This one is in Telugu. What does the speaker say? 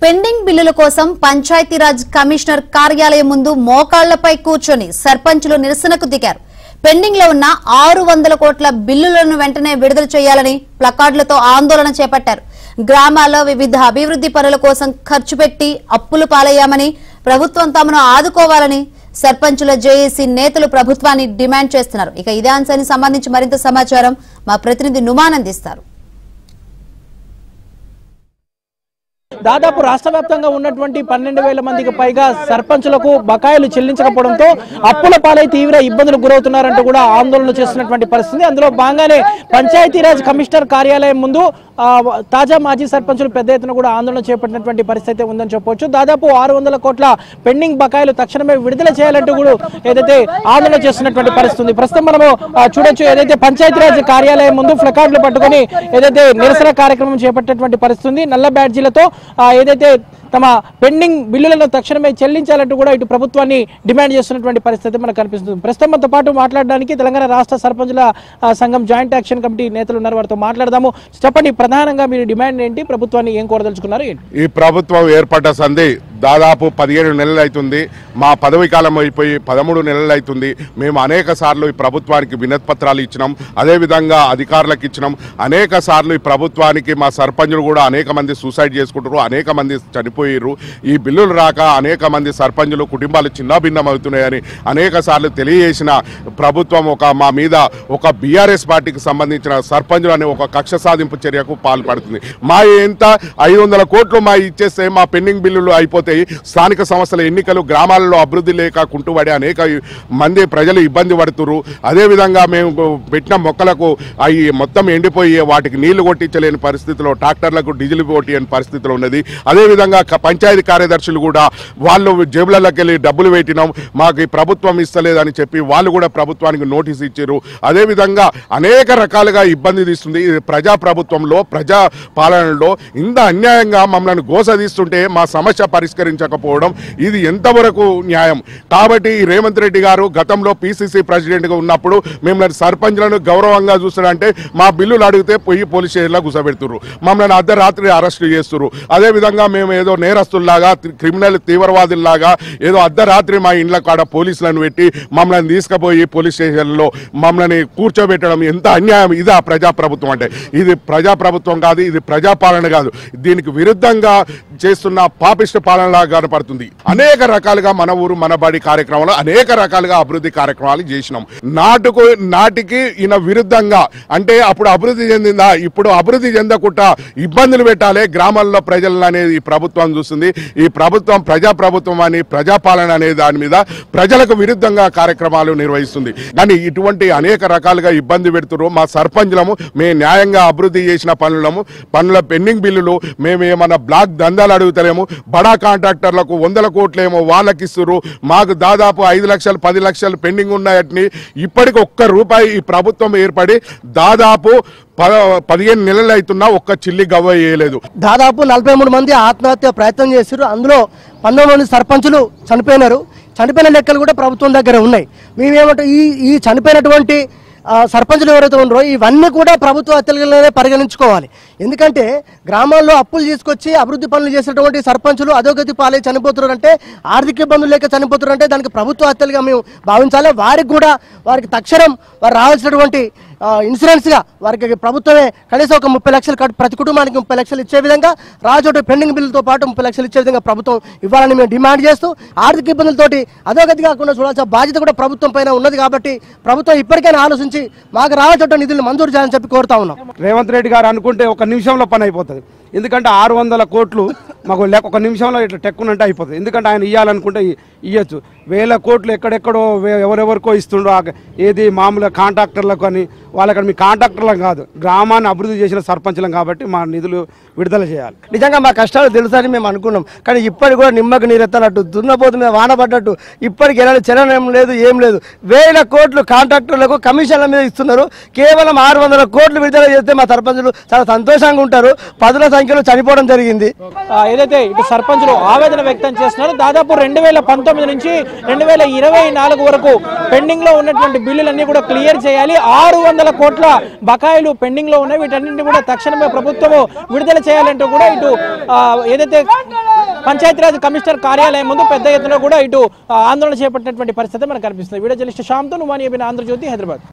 పెండింగ్ బిల్లుల కోసం పంచాయతీరాజ్ కమిషనర్ కార్యాలయం ముందు మోకాళ్లపై కూర్చొని సర్పంచులు నిరసనకు దిగారు. పెండింగ్ లో ఉన్న 600 కోట్ల బిల్లులను వెంటనే విడుదల చేయాలని ప్లకార్డులతో ఆందోళన చేపట్టారు. గ్రామాల్లో వివిధ అభివృద్ధి పనుల కోసం ఖర్చు పెట్టి అప్పులు పాలయ్యామని, ప్రభుత్వం తమను ఆదుకోవాలని సర్పంచుల జేఏసీ నేతలు ప్రభుత్వాన్ని డిమాండ్ చేస్తున్నారు. ఇక ఇదే అంశానికి సంబంధించి మరింత సమాచారం మా ప్రతినిధి నుమాన్ అందిస్తారు. దాదాపు రాష్ట్ర వ్యాప్తంగా ఉన్నటువంటి 12,000 మందికి పైగా సర్పంచులకు బకాయిలు చెల్లించకపోవడంతో అప్పుల పాలై తీవ్ర ఇబ్బందులకు గురవుతున్నారంటూ కూడా ఆందోళన చేస్తున్నటువంటి పరిస్థితి. అందులో భాగంగానే పంచాయతీరాజ్ కమిషనర్ కార్యాలయం ముందు తాజా మాజీ సర్పంచులు పెద్ద ఎత్తున కూడా ఆందోళన చేపట్టినటువంటి పరిస్థితి ఉందని చెప్పవచ్చు. దాదాపు 600 కోట్ల పెండింగ్ బకాయిలు తక్షణమే విడుదల చేయాలంటూ కూడా ఏదైతే ఆందోళన చేస్తున్నటువంటి పరిస్థితి. ప్రస్తుతం మనము చూడొచ్చు, ఏదైతే పంచాయతీరాజ్ కార్యాలయం ముందు ఫ్లకార్డులు పట్టుకొని ఏదైతే నిరసన కార్యక్రమం చేపట్టినటువంటి పరిస్థితి. నల్ల బ్యాడ్జీలతో ఏదైతే తమ పెండింగ్ బిల్లులను తక్షణమే చెల్లించాలంటూ కూడా ఇటు ప్రభుత్వాన్ని డిమాండ్ చేస్తున్నటువంటి పరిస్థితి మనకు కనిపిస్తుంది. ప్రస్తుతం మనతో పాటు మాట్లాడడానికి తెలంగాణ రాష్ట్ర సర్పంచుల సంఘం జాయింట్ యాక్షన్ కమిటీ నేతలు ఉన్నారు, వారితో మాట్లాడదాము. చెప్పండి, ప్రధానంగా మీరు డిమాండ్ ఏంటి, ప్రభుత్వాన్ని ఏం కోరదలుచుకున్నారు? ఈ ప్రభుత్వం ఏర్పడ్డ సంధి దాదాపు 17 నెలలు అవుతుంది. మా పదవి కాలం అయిపోయి 13 నెలలు అవుతుంది. మేము అనేక సార్లు ఈ ప్రభుత్వానికి వినతి పత్రాలు ఇచ్చినాం, అదేవిధంగా అధికారులకు ఇచ్చినాం. అనేక సార్లు ఈ ప్రభుత్వానికి మా సర్పంచులు కూడా అనేక మంది సూసైడ్ చేసుకుంటారు, అనేక మంది చనిపోయారు. ఈ బిల్లులు రాక అనేక మంది సర్పంచులు కుటుంబాలు చిన్నభిన్నం అవుతున్నాయని అనేక సార్లు తెలియజేసిన ప్రభుత్వం మా మీద ఒక బీఆర్ఎస్ పార్టీకి సంబంధించిన సర్పంచులు అనే ఒక కక్ష సాధింపు చర్యకు పాల్పడుతుంది. మా ఎంత 500 కోట్లు మా ఇచ్చేస్తే మా పెండింగ్ బిల్లులు అయిపోతాయి. స్థానిక సంస్థల ఎన్నికలు, గ్రామాలలో అభివృద్ధి లేక కుంటుబడి అనేక మంది ప్రజలు ఇబ్బంది పడుతున్నారు. అదేవిధంగా మేము పెట్టిన మొక్కలకు అవి మొత్తం ఎండిపోయి వాటికి నీళ్లు కొట్టించలేని పరిస్థితిలో, ట్రాక్టర్లకు డీజిల్ కొట్టియని పరిస్థితిలో ఉన్నది. అదేవిధంగా పంచాయతీ కార్యదర్శులు కూడా వాళ్ళు జేబులలోకి వెళ్ళి డబ్బులు పెట్టినాం, మాకు ప్రభుత్వం ఇస్తలేదని చెప్పి వాళ్ళు కూడా ప్రభుత్వానికి నోటీసు ఇచ్చారు. అదేవిధంగా అనేక రకాలుగా ఇబ్బంది తీస్తుంది. ఇది ప్రజాప్రభుత్వంలో, ప్రజా పాలనలో ఇంత అన్యాయంగా మమ్మల్ని గోసదీస్తుంటే మా సమస్య పరిష్కరించకపోవడం ఇది ఎంతవరకు న్యాయం? కాబట్టి రేవంత్ రెడ్డి గారు గతంలో పిసిసి ప్రెసిడెంట్గా ఉన్నప్పుడు మిమ్మల్ని సర్పంచ్లను గౌరవంగా చూస్తారంటే మా బిల్లులు అడిగితే పోయి పోలీస్ స్టేషన్లో కూర్చోబెడుతున్నారు, మమ్మల్ని అర్ధరాత్రి అరెస్టు చేస్తున్నారు. అదేవిధంగా మేము ఏదో నేరస్తుల్లాగా, క్రిమినల్ తీవ్రవాదుల్లాగా ఏదో అర్ధరాత్రి మా ఇండ్ల కాడ పోలీసులను పెట్టి మమ్మల్ని తీసుకుపోయి పోలీస్ స్టేషన్లో మమ్మల్ని కూర్చోబెట్టడం ఎంత అన్యాయం! ఇదా ప్రజాప్రభుత్వం అంటే? ఇది ప్రజాప్రభుత్వం కాదు, ఇది ప్రజాపాలన కాదు. దీనికి విరుద్ధంగా చేస్తున్న పాపిష్ట పాలనలా కనపడుతుంది. అనేక రకాలుగా మన ఊరు మన బడి కార్యక్రమాలు, అనేక రకాలుగా అభివృద్ధి కార్యక్రమాలు చేసినాం. నాటికి ఈయన విరుద్ధంగా, అంటే అప్పుడు అభివృద్ధి చెందిందా, ఇప్పుడు అభివృద్ధి చెందకుండా ఇబ్బందులు పెట్టాలి గ్రామాల్లో ప్రజలను అనేది ఈ ప్రభుత్వం చూస్తుంది. ఈ ప్రభుత్వం ప్రజాప్రభుత్వం అని, ప్రజాపాలన అనే దాని మీద ప్రజలకు విరుద్ధంగా కార్యక్రమాలు నిర్వహిస్తుంది. కానీ ఇటువంటి అనేక రకాలుగా ఇబ్బంది పెడుతున్నారు. మా సర్పంచులము మేము న్యాయంగా అభివృద్ధి చేసిన పనుల పెండింగ్ బిల్లులు మేము ఏమన్నా బ్లాక్ దందాలు అడుగుతలేము. బడా కాంట్రాక్టర్లకు 100 కోట్లేమో వాళ్ళకి ఇస్తున్నారు. మాకు దాదాపు 5 లక్షలు 10 లక్షలు పెండింగ్ ఉన్నాయని ఇప్పటికి ఒక్క రూపాయి ఈ ప్రభుత్వం ఏర్పడి దాదాపు 15 నెలలు అవుతున్నా ఒక్క చిల్లి గవ్వ వేయలేదు. దాదాపు 43 మంది ఆత్మహత్య ప్రయత్నం చేశారు. అందులో 19 మంది సర్పంచులు చనిపోయినారు. చనిపోయిన లెక్కలు కూడా ప్రభుత్వం దగ్గర ఉన్నాయి. మేమేమంటే ఈ చనిపోయినటువంటి సర్పంచులు ఎవరైతే ఉన్నారో ఇవన్నీ కూడా ప్రభుత్వ హత్యలుగానే పరిగణించుకోవాలి. ఎందుకంటే గ్రామాల్లో అప్పులు తీసుకొచ్చి అభివృద్ధి పనులు చేసినటువంటి సర్పంచులు అధోగతి పాలై చనిపోతున్నారంటే, ఆర్థిక ఇబ్బందులు లేక చనిపోతున్నారంటే దానికి ప్రభుత్వ హత్యలుగా మేము భావించాలి. వారికి తక్షణం వారు రావాల్సినటువంటి ఇన్సూరెన్స్గా వారికి ప్రభుత్వమే కనీసం ఒక 30 లక్షలు ప్రతి కుటుంబానికి 30 లక్షలు ఇచ్చే విధంగా, రాజోటి పెండింగ్ బిల్లుతో పాటు 30 లక్షలు ఇచ్చే విధంగా ప్రభుత్వం ఇవ్వాలని మేము డిమాండ్ చేస్తూ, ఆర్థిక ఇబ్బందులతోటి అధోగతి కాకుండా చూడాల్సిన బాధ్యత కూడా ప్రభుత్వం పైన ఉన్నది. కాబట్టి ప్రభుత్వం ఇప్పటికైనా ఆలోచించి మాకు రావాల్సిన నిధులు మంజూరు చేయాలని చెప్పి కోరుతా ఉన్నాం. రేవంత్ రెడ్డి గారు అనుకుంటే ఒక నిమిషంలో పని అయిపోతుంది. ఎందుకంటే 600 కోట్లు మాకు ఒక నిమిషంలో ఇట్లా టెక్కునంటే అయిపోతుంది. ఎందుకంటే ఆయన ఇవ్వాలనుకుంటే ఇవ్వచ్చు. 1000 కోట్లు ఎక్కడెక్కడో ఎవరెవరికో ఇస్తుండ్రో, ఏది మామూలుగా కాంట్రాక్టర్లకు అని వాళ్ళకి. మీ కాంట్రాక్టర్లం కాదు, గ్రామాన్ని అభివృద్ధి చేసిన సర్పంచులం. కాబట్టి మా నిధులు విడుదల చేయాలి. నిజంగా మా కష్టాలు తెలుసని మేము అనుకున్నాం. కానీ ఇప్పటికి కూడా నిమ్మకు నీరెత్తనట్టు, దున్నపోతు మీద వాన పడ్డట్టు ఇప్పటికి ఎలాంటి చలనం లేదు, ఏం లేదు. 1000 కోట్లు కాంట్రాక్టర్లకు కమిషన్ల మీద ఇస్తున్నారు. కేవలం 600 కోట్లు విడుదల చేస్తే మా సర్పంచులు చాలా సంతోషంగా ఉంటారు. 10ల సంఖ్యలో చనిపోవడం జరిగింది. ఏదైతే ఇటు సర్పంచులు ఆవేదన వ్యక్తం చేస్తున్నారు. దాదాపు 2019 నుంచి 2024 వరకు పెండింగ్ లో ఉన్నటువంటి బిల్లులన్నీ కూడా క్లియర్ చేయాలి. 600 కోట్ల బకాయిలు పెండింగ్ లో ఉన్నాయి. వీటన్నింటినీ కూడా తక్షణమే ప్రభుత్వం విడుదల చేయాలంటూ కూడా ఇటు ఏదైతే పంచాయతీరాజ్ కమిషనర్ కార్యాలయం ముందు పెద్ద ఎత్తున కూడా ఇటు ఆందోళన చేపట్టినటువంటి పరిస్థితి మనకు కనిపిస్తుంది. వీడియో జర్నలిస్ట్ శ్యామ్తో నుమాని ఆంధ్రజ్యోతి, హైదరాబాద్.